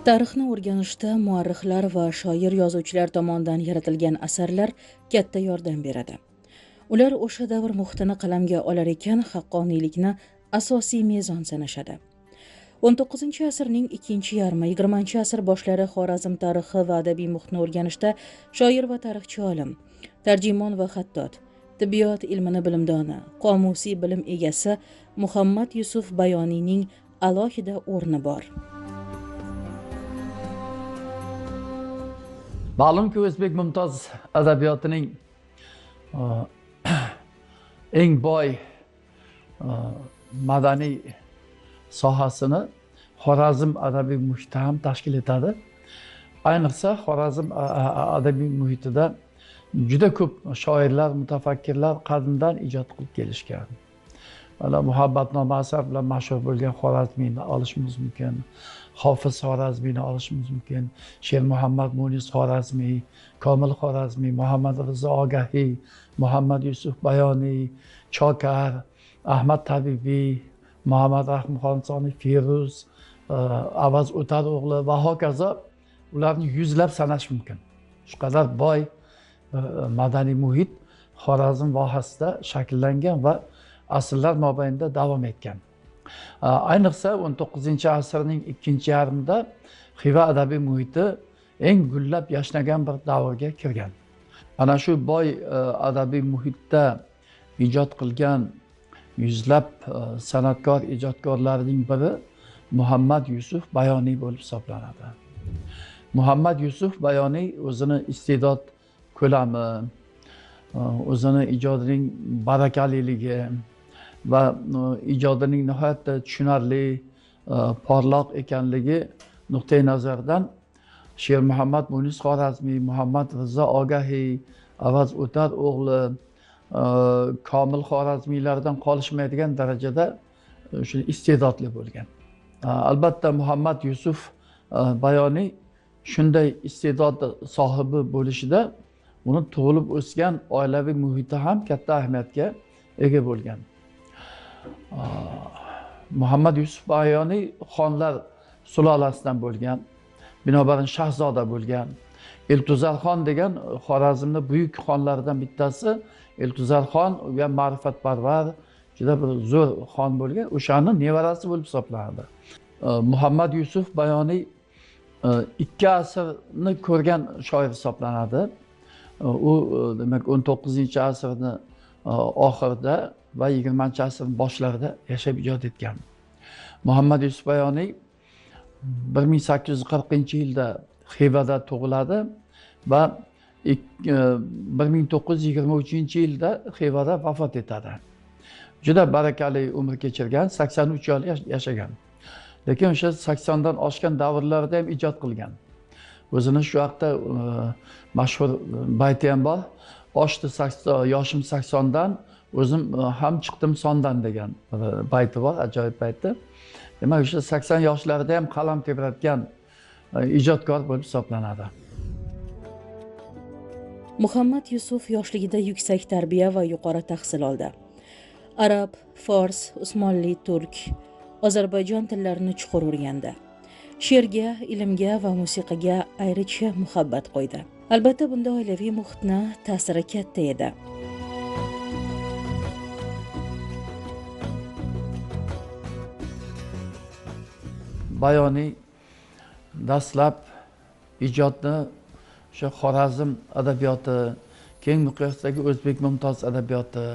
Tarixni o'rganishda muarrixlar va shoir yozuvchilar tomonidan yaratilgan asarlar katta yordam beradi. Ular o'sha davr muhitini qalamga olar ekan, haqqoniylikni asosiy mezon sanashadi. 19-asrning ikkinchi yarmi, 20-asr boshlari Xorazm tarixi va adabiy muhitni o'rganishda shoir va tarixchi olim, tarjimon va xattot, tibbiyot ilmini bilimdoni, qomusiy bilim egasi Muhammad Yusuf Bayoniyning alohida o'rni bor. Ma'lumki, o'zbek mumtoz adabiyotining eng boy madaniy sohasini Xorazm adabiy muhiti ham tashkil etadi. Ayniqsa Xorazm adabiy muhitida juda ko'p shoirlar, mutafakkirlar qadimdan ijod qilib kelishgan. Mana Muhabbatnoma asar bilan mashhur bo'lgan Xorazmiyni olishimiz mumkin. Hofiz Xorazmiyni olishimiz mumkin. Sher Muhammad Munis Xorazmiy, Komil Xorazmiy, Muhammad Rizo Ogahiy, Muhammad Yusuf Bayoniy, Chokar, Ahmad Tabibiy, Muhammad Rahimxonsoniy, Firuz, Avaz O'tar o'g'li va hokazo ularni yuzlab sanash mumkin. Shu qadar boy madaniy muhit Xorazm vohasida shakllangan va asrlar mobaynida davom etgan. Ayniqsa 19-asrning ikkinchi yarmida Xiva adabiy muhiti eng gullab yashnagan bir davrga kirgan. Ana shu boy adabiy muhitda ijod qilgan yuzlab san'atkor ijodkorlarning biri Muhammad Yusuf Bayoniy bo'lib hisoblanadi. Muhammad Yusuf Bayoniy o'zini iste'dod ko'lami, o'zini ijodining barakaliligi va ijodining nihoyatda tushunarli, porloq ekanligi nuqtai nazardan Sher Muhammad Munis Xorazmiy, Muhammad Rizo Ogahiy, Avaz O'tar o'g'li, Komil Xorazmiylardan qolishmaydigan darajada shu iste'dodli bo'lgan. Albatta Muhammad Yusuf Bayoniy shunday iste'dod sohibi bo'lishida uni tug'ilib o'sgan oilaviy muhiti ham katta ahamiyatga ega bo'lgan. Muhammad Yusuf Bayoniy xonlar sulolasidan bo'lgan, binobarin shahzoda bo'lgan. Iltuzarxon degan Xorazmning buyuk xonlaridan bittasi. Iltuzarxon u ham ma'rifatparvar, juda bir zo'r xon bo'lgan, o'shani nevarasi bo'lib hisoblanadi. Muhammad Yusuf Bayoniy ikki asrni ko'rgan shoir hisoblanadi. U demak 19-asrni oxirida va 20-asr boshlarida yashab ijod etgan. Muhammad Yusuf Bayoniy 1840-yilda Xivada tug'iladi va 1923-yilda Xivada vafot etadi. Juda barakali umr kechirgan, 83 yil yashagan. Lekin o'sha 80 dan oshgan davrlarda ham ijod qilgan. O'zini shu vaqtda mashhur bayti ham bor. Oshdi yoshim 80 dan, o'zim ham chiqdim sondan degan bayti bor, ajoyib bayti. Demak, o'sha 80 yoshlarida ham qalam tebratgan ijodkor bo'lib hisoblanadi. Muhammad Yusuf yoshligida yuksak tarbiya va yuqori tahsil oldi. Arab, fors, usmonli, turk, Ozarbayjon tillarini chuqur o'rgandi. She'rga, ilmga va musiqaga ayricha muhabbat qo'ydi. Albatta, bunda oilaviy muhitni ta'siri katta edi. Bayoniy dastlab ijodni o'sha Xorazm adabiyoti, keng miqyosdagi o'zbek mumtoz adabiyoti,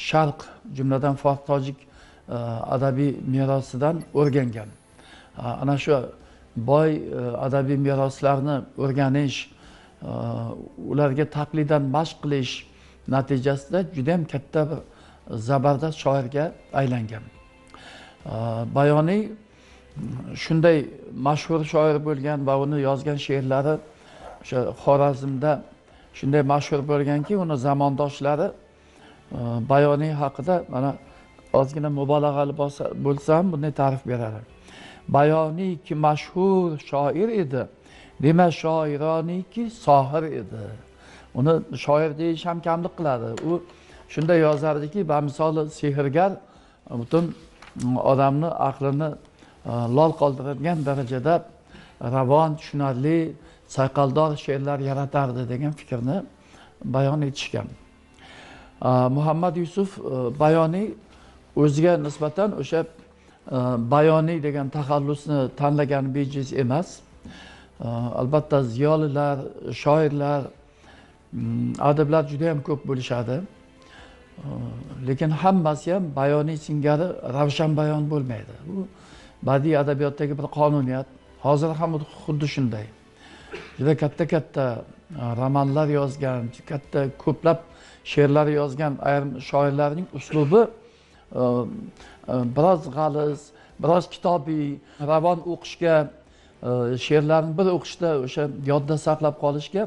sharq, jumladan fors tojik adabiy merosidan o'rgangan. Ana shu boy adabiy meroslarni o'rganish, ularga taqlidan mashq qilish natijasida juda ham katta bir zabardast shoirga aylangan. Bayoniy shunday mashhur shoir bo'lgan va uni yozgan she'rlari o'sha Xorazmda shunday mashhur bo'lganki, uni zamondoshlari Bayoniy haqida mana ozgina mubolag'ali bo'lsa ham bunday ta'rif beradi. Bayoniy ki mashhur shoir edi, demak shoironiki sohir edi. Uni shoir deyish ham kamlik qiladi. U shunday yozardiki, bamisoli sehrgar, butun odamni aqlini lol qoldiradigan darajada ravon, tushunarli, sayqaldor she'rlar yaratardi degan fikrni bayon etishgan. Muhammad Yusuf Bayoniy o'ziga nisbatan o'sha bayoniy degan taxallusni tanlagani bejiz emas. Albatta ziyolilar, shoirlar, adiblar juda ham ko'p bo'lishadi. Lekin hammasi ham bayoniy singari ravshan bayon bo'lmaydi. Bu badiiy adabiyotdagi bir qonuniyat. Hozir ham xuddi shunday. Juda katta romanlar yozgan, katta ko'plab she'rlar yozgan ayrim shoirlarning uslubi biroz g'aliz, biroz kitobiy, ravon o'qishga, she'rlarni bir o'qishda o'sha yodda saqlab qolishga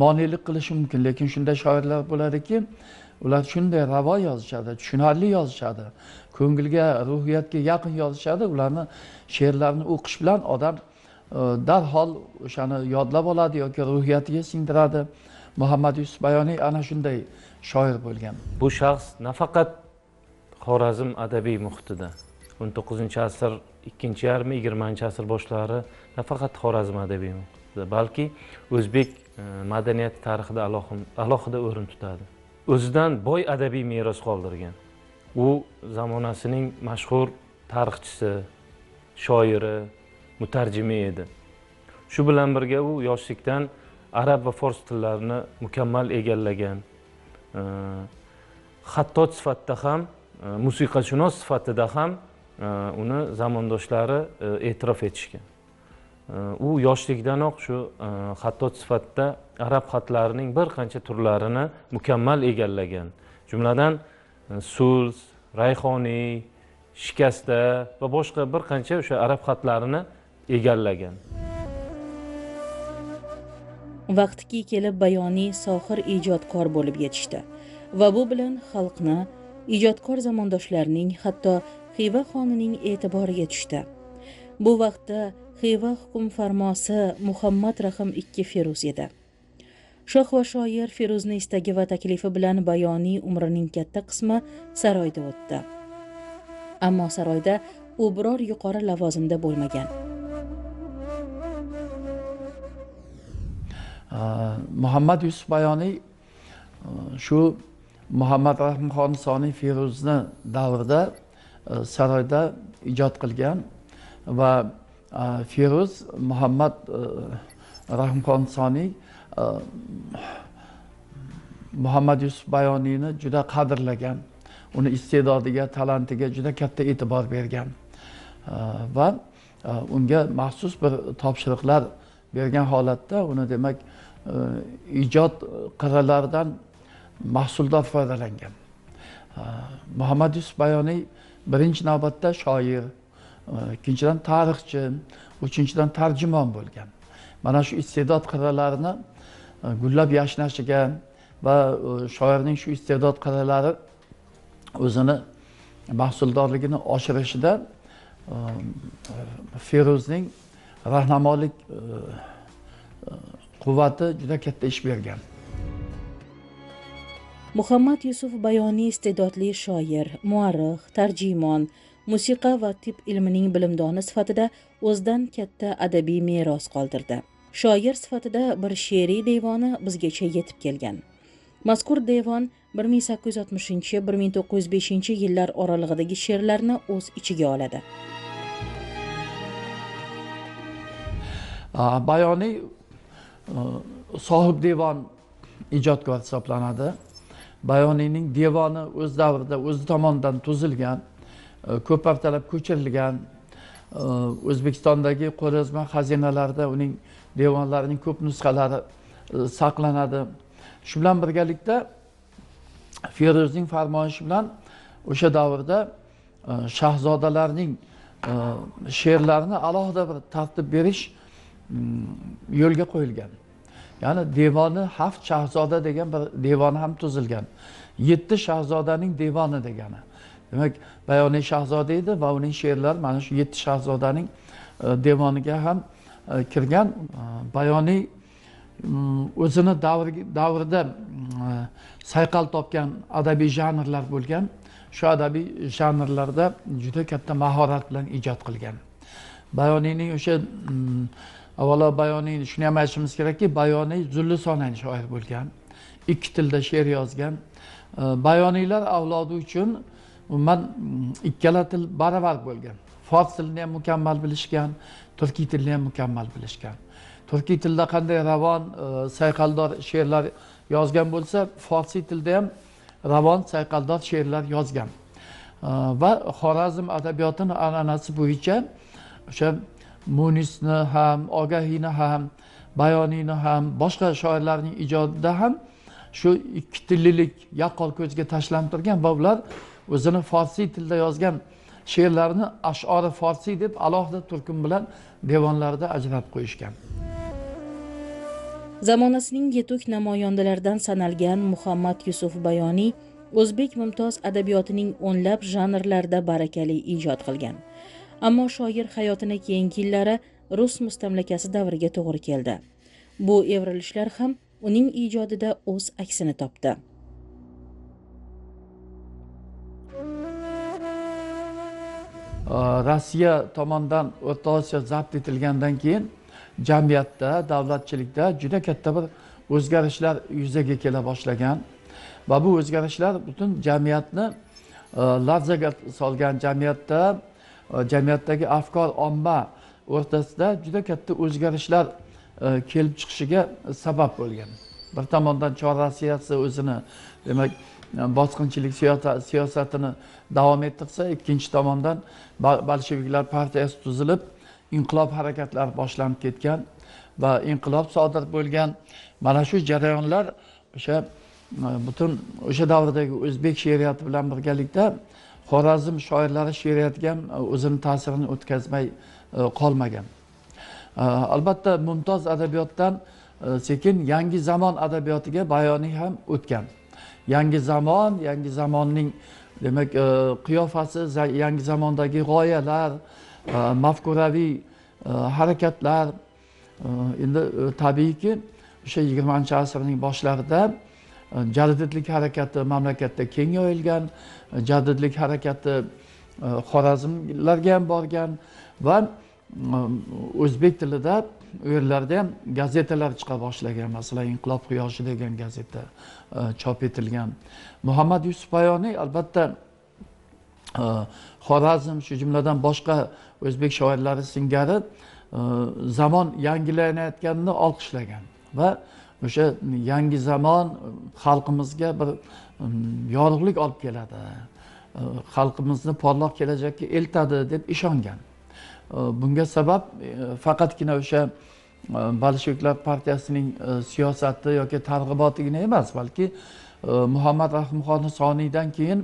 monelik qilishi mumkin. Lekin shunday shoirlar bo'ladiki, ular shunday ravon yozishadi, tushunarli yozishadi, ko'ngilga, ruhiyatga yaqin yozishadi. Ularni she'rlarini o'qish bilan odam darhol o'shani yodlab oladi yoki ruhiyatiga singdiradi. Muhammad Yusuf Bayoniy ana shunday shoir bo'lgan. Bu shaxs nafaqat Xorazm adabiy muhitida 19-asr ikkinchi yarmi, 20-asr boshlari nafaqat Xorazm adabiy muhitida, balki o'zbek madaniyati tarixida alohida o'rin tutadi. O'zidan boy adabiy meros qoldirgan. U zamonasining mashhur tarixchisi, shoiri, mutarjimi edi. Shu bilan birga u yoshlikdan arab va fors tillarini mukammal egallagan. Xattot sifatida ham, musiqashunos sifatida ham uni zamondoshlari e'tirof etishgan. U yoshlikdanoq shu xattot sifatida arab xatlarining bir qancha turlarini mukammal egallagan. Jumladan sulz, rayhoniy, shikasta va boshqa bir qancha o'sha arab xatlarini egallagan. Vaqtiki kelib Bayoniy sohir ijodkor bo'lib yetishdi va bu bilan xalqni, ijodkor zamondoshlarining, hatto Xiva xonining e'tiboriga tushdi. Bu vaqtda Xiva hukm farmosi Muhammad Rahim II Feruz edi. Shoh va shoir Feruzning istagi va taklifi bilan Bayoniy umrining katta qismi saroyda o'tdi. Ammo saroyda u biror yuqori lavozimda bo'lmagan. Muhammad Yusuf Bayoniy shu Muhammad Rahimxon Soniy Feruzni davrida saroyda ijod qilgan va Feruz Muhammad Rahimxon Soniy Muhammad Yusuf Bayoniyni juda qadrlagan, uni iste'dodiga, talantiga juda katta e'tibor bergan va unga maxsus bir topshiriqlar bergan holatda uni demak ijod qirralaridan mahsuldor foydalangan. Muhammad Yusuf Bayoniy birinchi navbatda shoir, ikkinchidan tarixchi, uchinchidan tarjimon bo'lgan. Mana shu iste'dod qirralarini gullab yashnashiga va shoirning shu iste'dod qirralari o'zini mahsuldorligini oshirishida Feruzning rahnamolik quvvati juda katta ish bergan. Muhammad Yusuf Bayoniy iste'dodli shoir, muarrix, tarjimon, musiqa va tib ilmining bilimdoni sifatida o'zidan katta adabiy meros qoldirdi. Shoir sifatida bir she'riy devoni bizgacha yetib kelgan. Mazkur devon 1860-1905 yillar oralig'idagi she'rlarni o'z ichiga oladi. Bayoniy sohib devon ijodkor hisoblanadi. Bayoniyning devoni o'z davrida o'zi tomonidan tuzilgan, ko'p haftalab ko'chirilgan. O'zbekistondagi qo'lyozma xazinalarida uning devonlarining ko'p nusxalari saqlanadi. Shu bilan birgalikda Feruzning farmoyishi bilan o'sha davrda shahzodalarning she'rlarini alohida bir tartib berish yo'lga qo'yilgan. Ya'ni devoni 7 shahzoda degan bir devoni ham tuzilgan. 7 shahzodaning devoni degani. Demak, Bayoniy shahzoda edi va uning she'rlari mana shu 7 shahzodaning devoniga ham kirgan. Bayoniy o'zini davrida sayqal topgan adabiy janrlar bo'lgan. Shu adabiy janrlarda juda katta mahorat bilan ijod qilgan. Bayoniyning o'sha avvalo Bayoniy shuni ham aytishimiz kerakki, Bayoniy zulli sonang shoir bo'lgan. Ikki tilda she'r yozgan. Bayoniylar avlodi uchun umuman ikkala til baravar bo'lgan. Fors tilini ham mukammal bilishgan, turkiy tilni ham mukammal bilishgan. Turkiy tilda qanday ravon, sayqaldor she'rlar yozgan bo'lsa, forsiy tilda ham ravon, sayqaldor she'rlar yozgan. Va Xorazm adabiyotini an'anasi bo'yicha o'sha Munisni ham, Ogahiyni ham, Bayoniyni ham, boshqa shoirlarning ijodida ham shu ikki tillilik yaqqol ko'zga tashlanib turgan va ular o'zini forsiy tilda yozgan she'rlarini ash'ori forsiy deb alohida turkum bilan devonlarida ajratib qo'yishgan. Zamonasining yetuk namoyandalaridan sanalgan Muhammad Yusuf Bayoniy o'zbek mumtoz adabiyotining o'nlab janrlarda barakali ijod qilgan. Ammo shoir hayotini keyingi yillari rus mustamlakasi davriga to'g'ri keldi. Bu evrilishlar ham uning ijodida o'z aksini topdi. Rossiya tomonidan O'rta Osiyo zabt etilgandan keyin jamiyatda, davlatchilikda juda katta bir o'zgarishlar yuzaga kela boshlagan va bu o'zgarishlar butun jamiyatni larzaga solgan, jamiyatdagi afkor omma o'rtasida juda katta o'zgarishlar kelib chiqishiga sabab bo'lgan. Bir tomondan Chor Rossiyasi o'zini, demak, bosqinchilik siyosatini davom ettirsa, ikkinchi tomondan Bolsheviklar partiyasi tuzilib, inqilob harakatlari boshlanib ketgan va inqilob sodir bo'lgan. Mana shu jarayonlar o'sha butun o'sha davrdagi o'zbek she'riyati bilan birgalikda Xorazm shoirlari she'riyatiga ham o'zini ta'sirini o'tkazmay qolmagan. Albatta mumtoz adabiyotdan sekin yangi zamon adabiyotiga Bayoniy ham o'tgan. Yangi zamonning demak qiyofasi, yangi zamondagi g'oyalar, mafkuraviy harakatlar endi tabiiyki o'sha 20-asrning boshlarida jadidlik harakati mamlakatda keng yoyilgan, jadidlik harakati Xorazmlarga ham borgan va o'zbek tilida u yerlarda ham gazetalar chiqa boshlagan. Masalan, Inqilob quyoshi degan gazeta chop etilgan. Muhammad Yusuf Bayoniy albatta Xorazm, shu jumladan boshqa o'zbek shoirlari singari zamon yangilanayotganini olqishlagan va o'sha yangi zamon xalqimizga bir yorug'lik olib keladi, xalqimizni porloq kelajakka eltadi deb ishongan. Bunga sabab faqatgina o'sha Bolsheviklar partiyasining siyosati yoki targ'ibotigina emas, balki Muhammad Rahimxon Soniydan keyin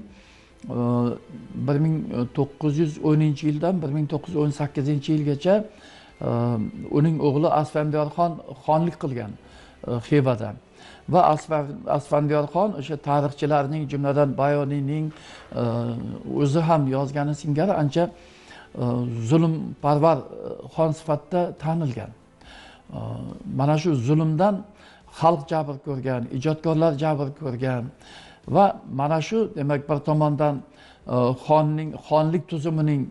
1910-yildan 1918-yilgacha uning o'g'li Asfandiyorxon xonlik qilgan Xivada va Asfandiyorxon o'sha tarixchilarning, jumladan Bayoniyning o'zi ham yozgani singari ancha zulmparvar xon sifatida tanilgan. Mana shu zulmdan xalq jabr ko'rgan, ijodkorlar jabr ko'rgan va mana shu demak bir tomondan xonlik tuzumining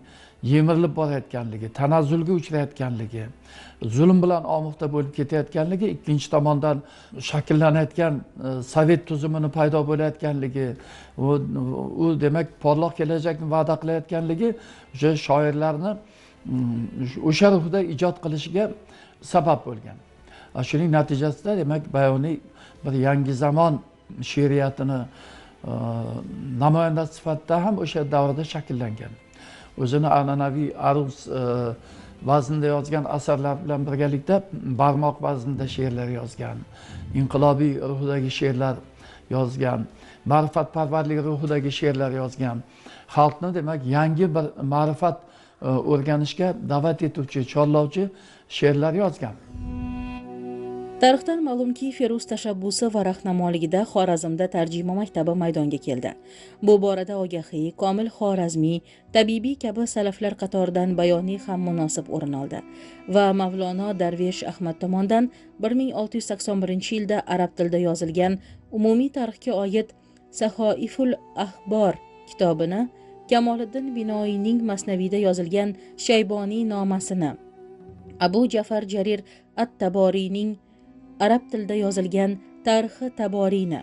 yemirilib borayotganligi, tanazzulga uchrayotganligi, zulm bilan omuxta bo'lib ketayotganligi, ikkinchi tomondan shakllanayotgan sovet tuzumini paydo bo'layotganligi, u demak porloq kelajakni va'da qilayotganligi o'sha shoirlarni o'sha ruhda ijod qilishiga sabab bo'lgan. Shuning natijasida demak Bayoniy bir yangi zamon she'riyatini namoyandasi sifatida ham o'sha davrda shakllangan. O'zini an'anaviy aruz vaznida yozgan asarlar bilan birgalikda barmoq vaznida she'rlar yozgan, inqilobiy ruhdagi she'rlar yozgan, ma'rifatparvarlik ruhidagi she'rlar yozgan, xalqni demak yangi bir ma'rifat o'rganishga da'vat etuvchi, chorlovchi she'rlar yozgan. Tarixdan ma'lumki, Feruz tashabbusi va rahnamoligida Xorazmda tarjima maktabi maydonga keldi. Bu borada Ogahiy, Komil Xorazmiy, Tabibiy kabi salaflar qatoridan Bayoniy ham munosib o'rin oldi va Mavlono Darvesh Ahmad tomonidan 1681-yilda arab tilida yozilgan umumiy tarixga oid Sahoiful Ahbor kitobini Kamoliddin Binoiyning Masnaviyda yozilgan Shayboniy nomasini, Abu Jafar Jarir at-Taboriyning arab tilida yozilgan Tarixi Taboriyni,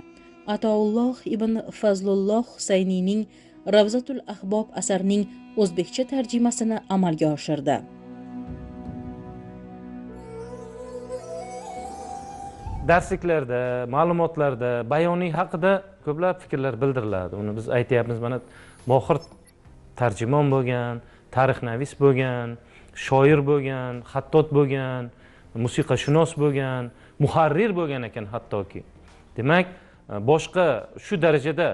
Atoulloh ibn Fazlulloh Husayniyning Ravzatul Ahbob asarining o'zbekcha tarjimasini amalga oshirdi. Darsliklarda, ma'lumotlarda bayoniy haqida ko'plab fikrlar bildiriladi. Uni biz aytyapmiz, mana mohir tarjimon bo'lgan, tarixnavis bo'lgan, shoir bo'lgan, xattot bo'lgan, musiqashunos bo'lgan, muharrir bo'lgan ekan hattoki. Demak, boshqa shu darajada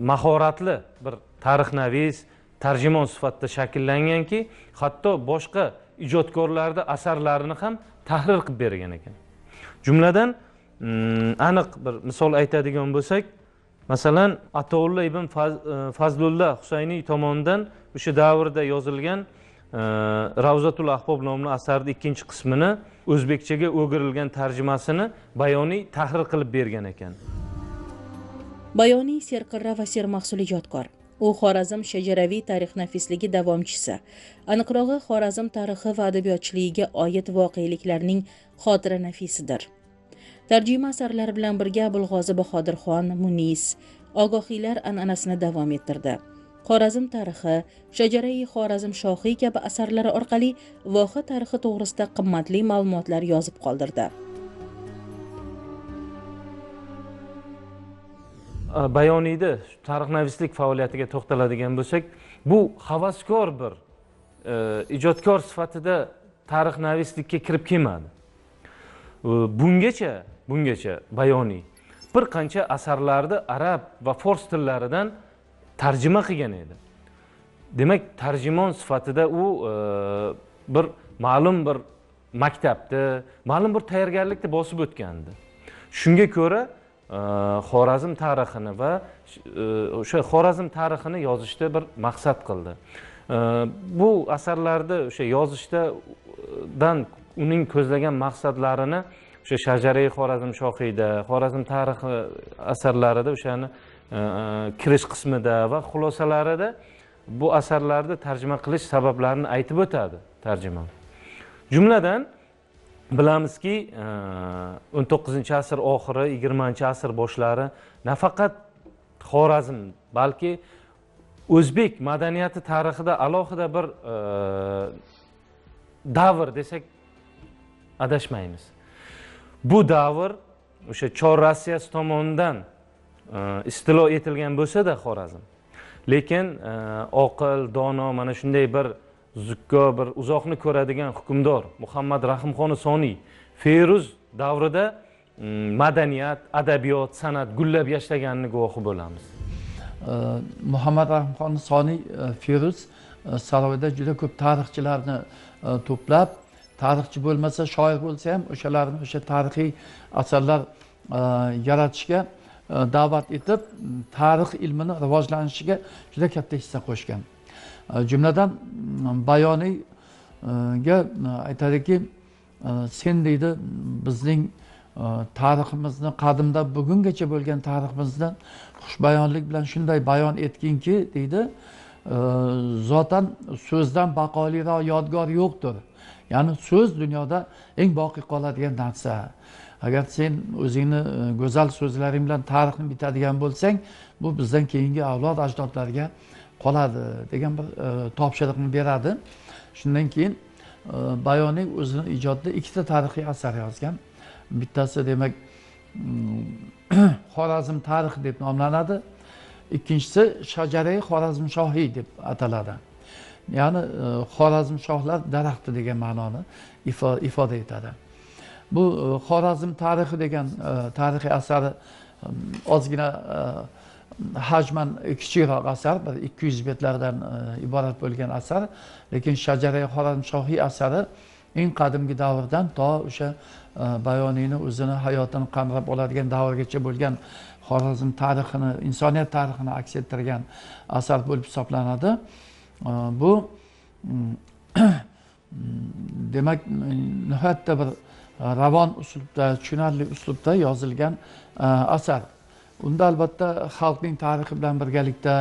mahoratli bir tarixnavis, tarjimon sifatida shakllanganki, hatto boshqa ijodkorlarni asarlarini ham tahrir qilib bergan ekan. Jumladan aniq bir misol aytadigan bo'lsak, masalan, Atoulloh ibn Fazlulloh Husayniy tomonidan o'sha davrda yozilgan Ravzatul Ahbob nomli asarning ikkinchi qismini o'zbekchaga o'girilgan tarjimasini bayoniy tahrir qilib bergan ekan. Bayoniy serqirra va sermahsul ijodkor. U Xorazm shajaraviy tarixnafisligi davomchisi. Aniqrog'i Xorazm tarixi va adabiyotchiligiga oid voqeliklarning xotira nafisidir. Tarjima asarlari bilan birga Abulg'ozi Bahodirxon, Munis, ogohiylar an'anasini davom ettirdi. Xorazm tarixi, Shajarai Xorazm shohiy kabi asarlari orqali voha tarixi to'g'risida qimmatli ma'lumotlar yozib qoldirdi. Bayoniyda tarixnavislik faoliyatiga to'xtaladigan bo'lsak, bu havaskor bir ijodkor sifatida tarixnavislikka kirib kelmadi. Bungacha bayoniy bir qancha asarlarni arab va fors tillaridan tarjima qilgan edi. Demak, tarjimon sifatida u bir ma'lum bir maktabda, ma'lum bir tayyorgarlikda bosib o'tgandi. Shunga ko'ra Xorazm tarixini va o'sha Xorazm tarixini yozishda bir maqsad qildi. Bu asarlarda o'sha yozishdan uning ko'zlagan maqsadlarini o'sha Shajarai Xorazm shohiyda, Xorazm tarixi asarlarida o'shani kirish qismida va xulosalarida bu asarlarni tarjima qilish sabablarini aytib o'tadi tarjimon. Jumladan bilamizki, 19-asr oxiri, 20-asr boshlari nafaqat Xorazm, balki o'zbek madaniyati tarixida alohida bir davr desak adashmaymiz. Bu davr o'sha Chor Rossiyasi tomonidan istilo etilgan bo'lsa-da Xorazm, lekin oqil, dono, mana shunday bir zukko, bir uzoqni ko'radigan hukmdor Muhammad Rahimxon Soniy Feruz davrida madaniyat, adabiyot, san'at gullab yashnaganini guvohi bo'lamiz. Muhammad Rahimxon Soniy Feruz saroyda juda ko'p tarixchilarni to'plab, tarixchi bo'lmasa, shoir bo'lsa ham o'shalarni o'sha tarixiy asarlar yaratishga da'vat etib, tarix ilmini rivojlanishiga juda katta hissa qo'shgan. Jumladan Bayoniyga aytadiki, sen deydi, bizning tariximizni qadimda bugungacha bo'lgan tariximizni xushbayonlik bilan shunday bayon etginki, deydi, zotan so'zdan baqoliroq yodgor yo'qdir. Ya'ni so'z dunyoda eng boqiy qoladigan narsa. Agar sen o'zingni go'zal so'zlaring bilan tarixni bitadigan bo'lsang, bu bizdan keyingi avlod ajdodlarga qoladi degan bir topshiriqni beradi. Shundan keyin Bayoniy o'zining ijodida ikkita tarixiy asar yozgan. Bittasi demak Xorazm tarixi deb nomlanadi. Ikkinchisi Shajarai Xorazm shohiy deb ataladi. Ya'ni Xorazm shohlar daraxti degan ma'noni ifoda etadi. Bu Xorazm tarixi degan tarixiy asari ozgina hajman kichikroq asar, 200 betlardan iborat bo'lgan asar, lekin Shajarai Xorazm shohiy asari eng qadimgi davrdan to o'sha Bayoniyni o'zini hayotini qamrab oladigan davrgacha bo'lgan Xorazm tarixini, insoniyat tarixini aks ettirgan asar bo'lib hisoblanadi. Bu demak nihoyatda bir ravon uslubda, tushunarli uslubda yozilgan asar. Unda albatta xalqning tarixi bilan birgalikda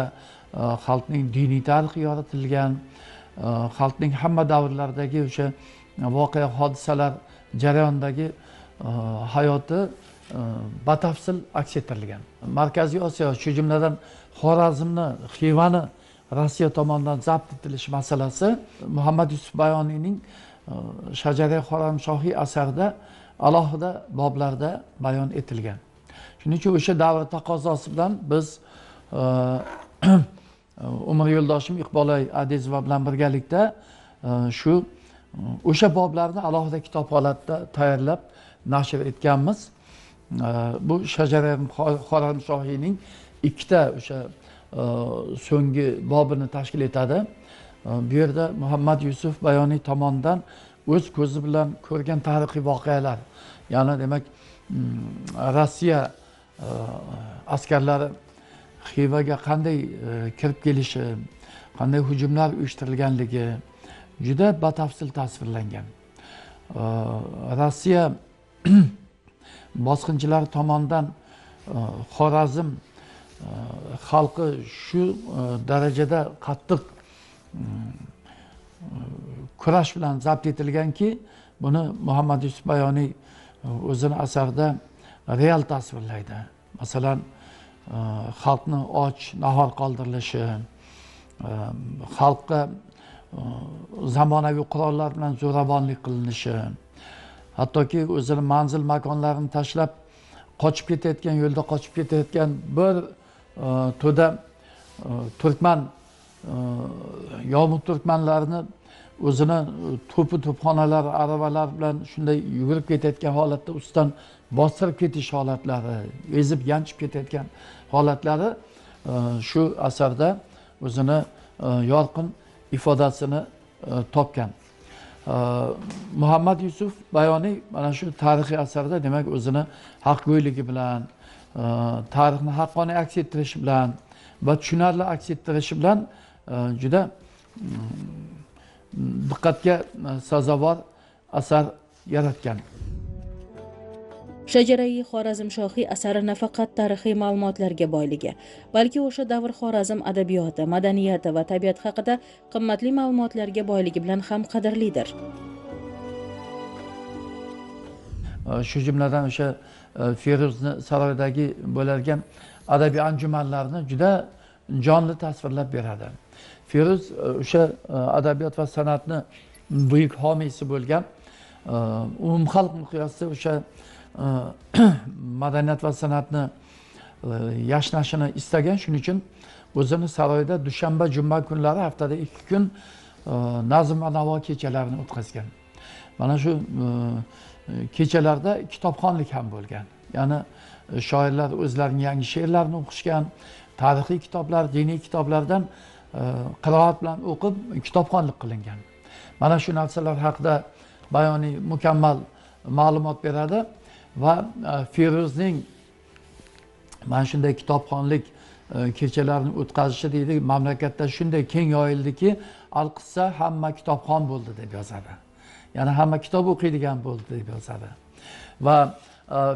xalqning diniy tarixi yoritilgan, xalqning hamma davrlardagi o'sha voqea hodisalar jarayonidagi hayoti batafsil aks ettirilgan. Markaziy Osiyo, shu jumladan Xorazmni, Xivani Rossiya tomonidan zabt etilish masalasi Muhammad Yusuf Bayoniyning Shajara Xoramshohiy asarida alohida boblarda bayon etilgan. Shuning uchun o'sha davr taqozosi bilan biz umr yo'ldoshim Iqbolay Adezova bilan birgalikda shu o'sha boblarni alohida kitob holatda tayyorlab nashr etganmiz. Bu Shajara Xoramshohiyning ikkita o'sha so'nggi bobini tashkil etadi. Bu yerda Muhammad Yusuf Bayoniy tomonidan o'z ko'zi bilan ko'rgan tarixiy voqealar, ya'ni demak Rossiya askarlari Xivaga qanday kirib kelishi, qanday hujumlar uyushtirilganligi juda batafsil tasvirlangan. Rossiya bosqinchilari tomonidan Xorazm xalqi shu darajada qattiq kurash bilan zabt etilganki, buni Muhammad Yusuf Bayoniy o'zini asarida real tasvirlaydi. Masalan, xalqni och, nahor qoldirilishi, xalqqa zamonaviy qurollar bilan zo'ravonlik qilinishi, hattoki o'zini manzil makonlarini tashlab qochib ketayotgan, yo'lda qochib ketayotgan bir to'da turkman yovmut turkmanlarni o'zini to'pxonalar, aravalar bilan shunday yugurib ketayotgan holatda ustidan bostirib ketish holatlari, ezib yanchib ketayotgan holatlari shu asarda o'zini yorqin ifodasini topgan. Muhammad Yusuf Bayoniy mana shu tarixiy asarda demak o'zini haqgo'yligi bilan, tarixni haqqoniy aks ettirishi bilan va tushunarli aks ettirishi bilan juda diqqatga sazovor asar yaratgan. Shajarai Xorazmshohiy asari nafaqat tarixiy ma'lumotlarga boyligi, balki o'sha davr Xorazm adabiyoti, madaniyati va tabiat haqida qimmatli ma'lumotlarga boyligi bilan ham qadrlidir. Shu jumladan o'sha Feruzni saroydagi bo'lgan adabiy anjumanlarni juda jonli tasvirlab beradi. Feruz o'sha adabiyot va san'atni buyuk homiysi bo'lgan, umumxalq miqyosida o'sha madaniyat va san'atni yashnashini istagan. Shuning uchun o'zini saroyda dushanba, juma kunlari haftada 2 kun nazm va navo kechalarini o'tkazgan. Mana shu kechalarda kitobxonlik ham bo'lgan. Ya'ni shoirlar o'zlarining yangi she'rlarini o'qishgan, tarixiy kitoblar, diniy kitoblardan qiroat bilan o'qib kitobxonlik qilingan. Mana shu narsalar haqida Bayoniy mukammal ma'lumot beradi va Feruzning mana shunday kitobxonlik kechalarini o'tkazishi deydi, mamlakatda shunday keng yoyildiki, al-qissa hamma kitobxon bo'ldi deb yozadi. Ya'ni hamma kitob o'qiydigan bo'ldi deb yozadi. Va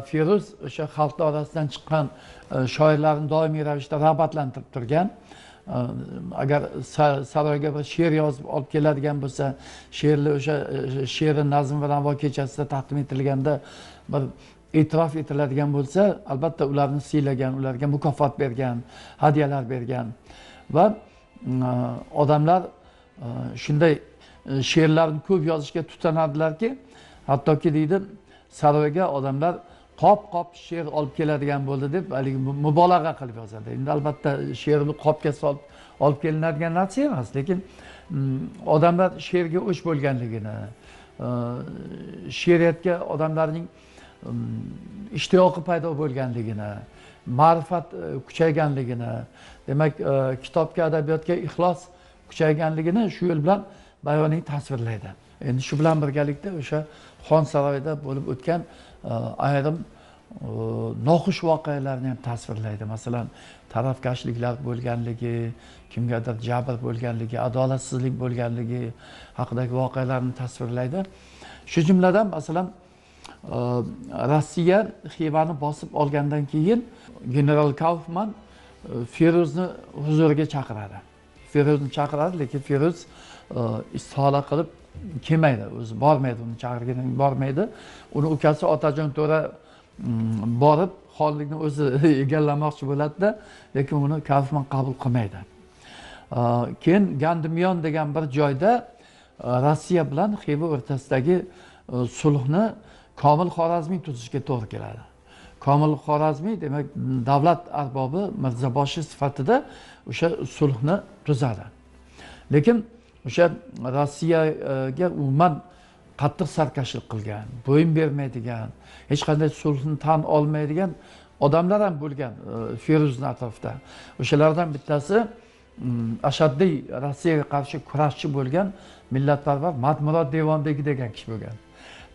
Feruz o'sha xalq orasidan chiqqan shoirlarni doimiy ravishda rag'batlantirib turgan. Agar saroyga bir she'r yozib olib keladigan bo'lsa, she'rli o'sha she'ri nazm va navo kechasida taqdim etilganda bir e'tirof etiladigan bo'lsa, albatta ularni siylagan, ularga mukofot bergan, hadyalar bergan va odamlar shunday she'rlarni ko'p yozishga tutanadilarki, hattoki deydi, saroyga odamlar qop she'r olib keladigan bo'ldi deb haligi mubolag'a qilib yozadi. Endi albatta she'rni qopga solib olib kelinadigan narsa emas, lekin odamlar she'rga o'ch bo'lganligini, she'riyatga odamlarning ishtiyoqi paydo bo'lganligini, ma'rifat kuchayganligini, demak kitobga, adabiyotga ixlos kuchayganligini shu yo'l bilan Bayoniy tasvirlaydi. Endi shu bilan birgalikda o'sha xon saroyida bo'lib o'tgan ayrim noxush voqealarni ham tasvirlaydi. Masalan, tarafkashliklar bo'lganligi, kimgadir jabr bo'lganligi, adolatsizlik bo'lganligi haqidagi voqealarni tasvirlaydi. Shu jumladan masalan Rossiya Xivani bosib olgandan keyin general Kaufman Feruzni huzuriga chaqiradi. Feruzni chaqiradi, lekin Feruz istihola qilib kelmaydi, o'zi bormaydi, uni chaqirganiga bormaydi. Uni ukasi Otajon To'ra borib xonlikni o'zi egallamoqchi bo'ladi-da, lekin uni Kafman qabul qilmaydi. Keyin Gandimiyon degan bir joyda Rossiya bilan Xiva o'rtasidagi sulhni Komil Xorazmiy tuzishga to'g'ri keladi. Komil Xorazmiy demak davlat arbobi mirzaboshi sifatida o'sha sulhni tuzadi. Lekin o'sha Rossiyaga umuman qattiq sarkashlik qilgan, bo'yin bermaydigan, hech qanday sulhni tan olmaydigan odamlar ham bo'lgan Feruzning atrofida. O'shalardan bittasi ashaddiy Rossiyaga qarshi kurashchi bo'lgan millatparvar Matmurod Devonbegi degan kishi bo'lgan.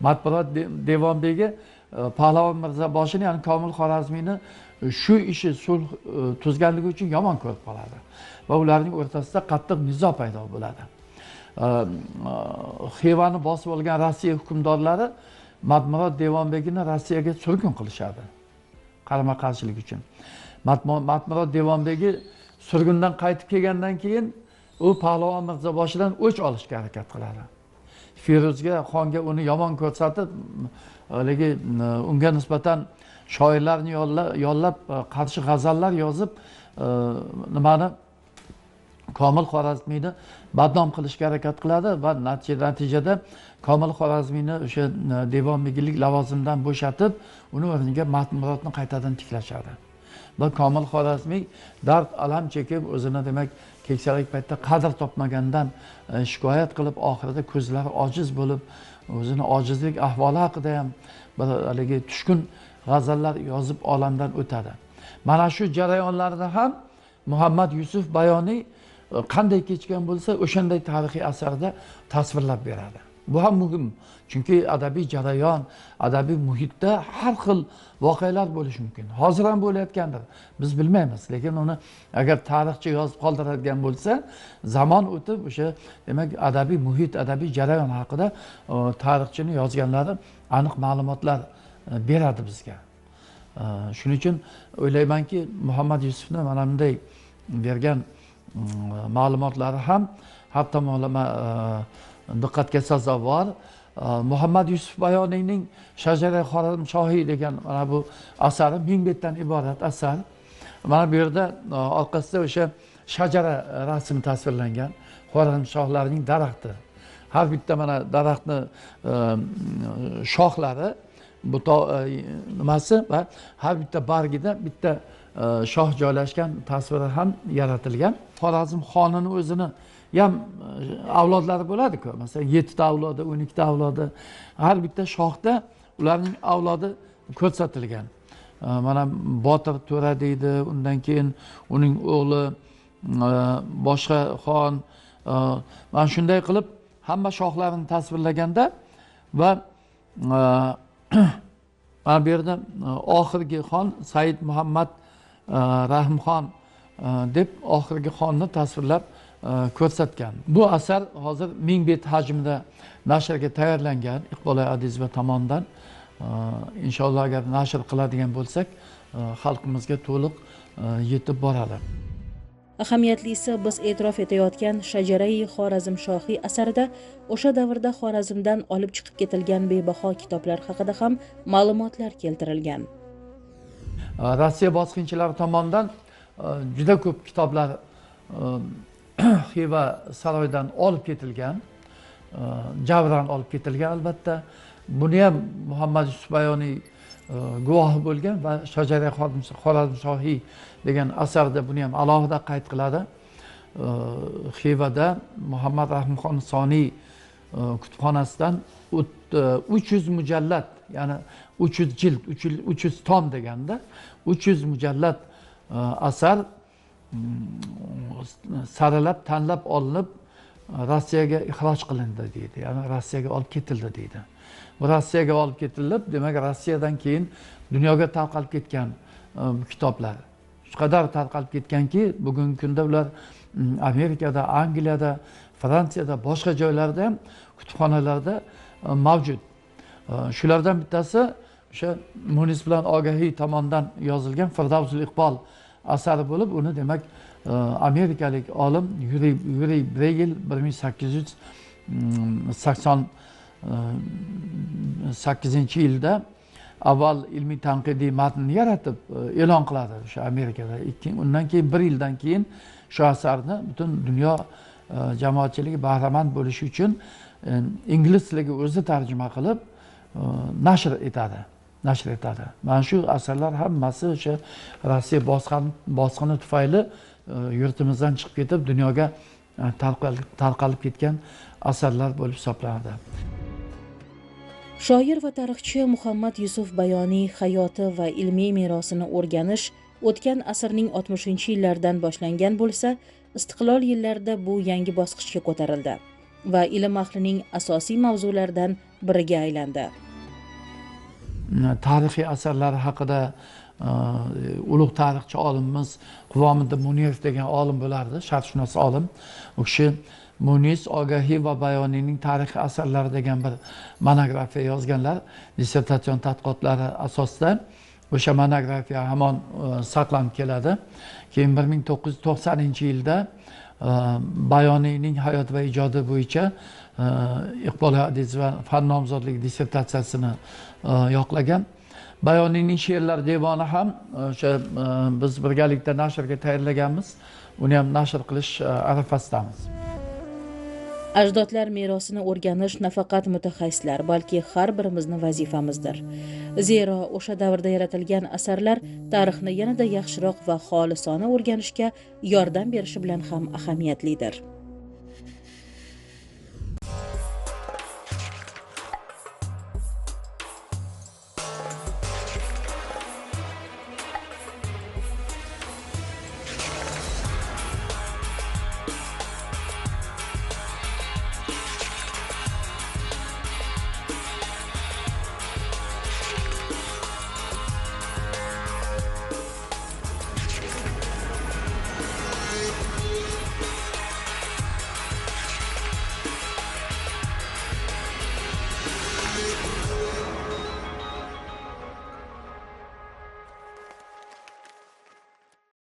Matmurod Devonbegi Pahlavon Mirzaboshini, ya'ni Komil Xorazmiyni shu ishi sulh tuzganligi uchun yomon ko'rib qoladi va ularning o'rtasida qattiq nizo paydo bo'ladi. Xivani bosib olgan Rossiya hukmdorlari Matmurod Devonbegini Rossiyaga surgun qilishadi qarama-qarshilik uchun. Matmurod Devonbegi surgundan qaytib kelgandan keyin u Pahlavon Mirzaboshidan o'ch olishga harakat qiladi. Feruzga, xonga uni yomon ko'rsatib, haligi unga nisbatan shoirlarni yollab qarshi g'azallar yozib, nimani Komil Xorazmiyni badnom qilishga harakat qiladi va natijada Komil Xorazmiyni o'sha devonbegilik lavozimidan bo'shatib, uni o'rniga Matmurodni qaytadan tiklashadi. Va Komil Xorazmiy dard alam chekib, o'zini demak keksalik paytda qadr topmagandan shikoyat qilib, oxirida ko'zlari ojiz bo'lib, o'zini ojizlik ahvoli haqida ham bir haligi tushkun g'azallar yozib olamdan o'tadi. Mana shu jarayonlarda ham Muhammad Yusuf Bayoniy qanday kechgan bo'lsa, o'shanday tarixiy asarda tasvirlab beradi. Bu ham muhim. Chunki adabiy jarayon, adabiy muhitda har xil voqealar bo'lishi mumkin. Hozir ham bo'layotgandir. Biz bilmaymiz, lekin uni agar tarixchi yozib qoldiradigan bo'lsa, zamon o'tib o'sha demak adabiy muhit, adabiy jarayon haqida tarixchini yozganlari aniq ma'lumotlar beradi bizga. Shuning uchun o'ylaymanki, Muhammad Yusufni mana bunday bergan ma'lumotlari ham har tomonlama diqqatga sazovor. Muhammad Yusuf Bayoniyning Shajara Xorazmshohiy degan mana bu asari 1000 betdan iborat asar. Mana bu yerda orqasida o'sha shajara rasmi tasvirlangan, Xorazmshohlarining daraxti. Har bitta mana daraxtni shoxlari bu nimasi va har bitta bargida bitta shoh joylashgan tasviri ham yaratilgan. Xorazm xonini o'zini ham avlodlari bo'ladi-ku. Masalan, 7 ta avlodi, 12 ta avlodi, har bitta shoxda ularning avlodi ko'rsatilgan. Mana Botir To'ra deydi, undan keyin uning o'g'li boshqa xon, mana shunday qilib hamma shoxlarini tasvirlaganda va mana bu yerda oxirgi xon Said Muhammad Rahimxon deb oxirgi xonni tasvirlab ko'rsatgan. Bu asar hozir 1000 bet hajmida nashrga tayyorlangan Iqbol Adizova tomonidan. Inshaalloh agar nashr qiladigan bo'lsak, xalqimizga to'liq yetib boradi. Ahamiyatlisi, biz e'tirof etayotgan Shajarai Xorazmshohiy asarida o'sha davrda Xorazmdan olib chiqib ketilgan bebaho kitoblar haqida ham ma'lumotlar keltirilgan. Rossiya bosqinchilari tomonidan juda ko'p kitoblar Xiva saroyidan olib ketilgan, javran olib ketilgan albatta. Buni ham Muhammad Yusuf Bayoniy guvohi bo'lgan va Shajara Xorazmshohiy degan asarda buni ham alohida qayd qiladi. Xivada Muhammad Rahimxon Soniy kutubxonasidan 300 mujallad, ya'ni 300 jild, 300 tom deganda 300 mujallad asar saralab, tanlab olinib Rossiyaga ixroj qilindi deydi. Ya'ni Rossiyaga olib ketildi deydi. Bu Rossiyaga olib ketilib, demak Rossiyadan keyin dunyoga tarqalib ketgan bu kitoblar. Shu qadar tarqalib ketganki, bugungi kunda ular Amerikada, Angliyada, Fransiyada, boshqa joylarda ham kutubxonalarda mavjud. Shulardan bittasi o'sha Munis bilan Ogahiy tomonidan yozilgan Firdavsul Iqbol asari bo'lib, uni demak amerikalik olim Yuri Bregel 1888-yilda avval ilmiy tanqidiy matnni yaratib e'lon qiladi o'sha Amerikada. Undan keyin 1 yildan keyin shu asarni butun dunyo jamoatchiligi bahramand bo'lishi uchun ingliz tiliga o'zi tarjima qilib nashr etadi. Mana shu asarlar hammasi o'sha Rossiya bosqini tufayli yurtimizdan chiqib ketib dunyoga tarqalib ketgan asarlar bo'lib hisoblanadi. Shoir va tarixchi Muhammad Yusuf Bayoniy hayoti va ilmiy merosini o'rganish o'tgan asrning 60-yillardan boshlangan bo'lsa, istiqlol yillarida bu yangi bosqichga ko'tarildi va ilm ahlining asosiy mavzularidan biriga aylandi. Tarixiy asarlari haqida ulug' tarixchi olimimiz Quvomiddin Munirov degan olim bo'lardi, sharqshunos olim. U kishi Munis, Ogahiy va Bayoniyning tarixiy asarlari degan bir monografiya yozganlar. Dissertatsion tadqiqotlari asosida o'sha monografiya hamon saqlanib keladi. Keyin 1990-yilda Bayoniyning hayot va ijodi bo'yicha Iqbol Hadiz va fan nomzodlik dissertatsiyasini yoqlagan. Bayoniyning she'rlar devoni ham o'sha biz birgalikda nashrga tayyorlaganmiz. Uni ham nashr qilish arafasidamiz. Ajdodlar merosini o'rganish nafaqat mutaxassislar, balki har birimizning vazifamizdir. Zero o'sha davrda yaratilgan asarlar tarixni yanada yaxshiroq va xolisona o'rganishga yordam berishi bilan ham ahamiyatlidir.